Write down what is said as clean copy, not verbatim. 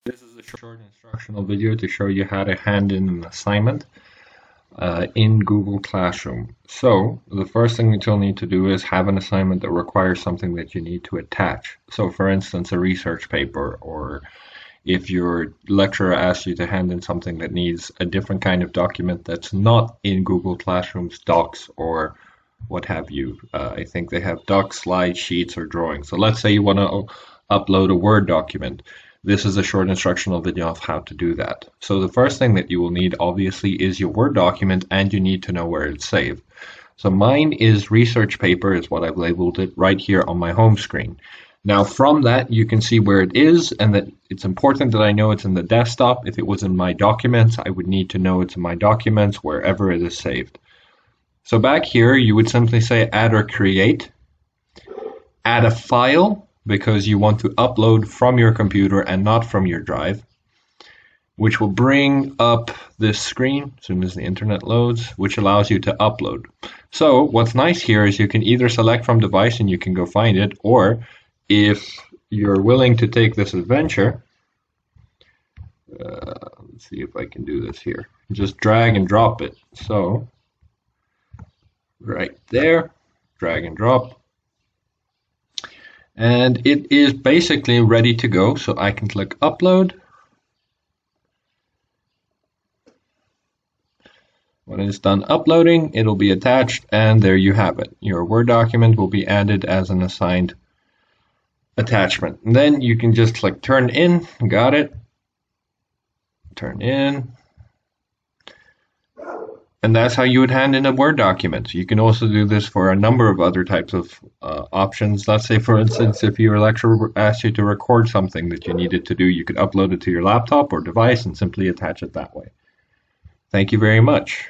This is a short instructional video to show you how to hand in an assignment in Google Classroom. So the first thing that you'll need to do is have an assignment that requires something that you need to attach. So for instance, a research paper, or if your lecturer asks you to hand in something that needs a different kind of document that's not in Google Classroom's docs or what have you. I think they have docs, slides, sheets, or drawings. So let's say you want to upload a Word document. This is a short instructional video of how to do that. So the first thing that you will need obviously is your Word document, and you need to know where it's saved. So mine is research paper is what I've labeled it right here on my home screen. Now from that you can see where it is, and that it's important that I know it's in the desktop. If it was in my documents, I would need to know it's in my documents wherever it is saved. So back here you would simply say add or create, add a file, because you want to upload from your computer and not from your drive, which will bring up this screen as soon as the internet loads, which allows you to upload. So what's nice here is you can either select from device and you can go find it, or if you're willing to take this adventure, let's see if I can do this here, just drag and drop it. So right there, drag and drop. And it is basically ready to go, so I can click upload. When it's done uploading, it'll be attached, and there you have it. Your Word document will be added as an assigned attachment. And then you can just click turn in. Got it. Turn in. And that's how you would hand in a Word document. You can also do this for a number of other types of options. Let's say, for instance, if your lecturer asked you to record something that you needed to do, you could upload it to your laptop or device and simply attach it that way. Thank you very much.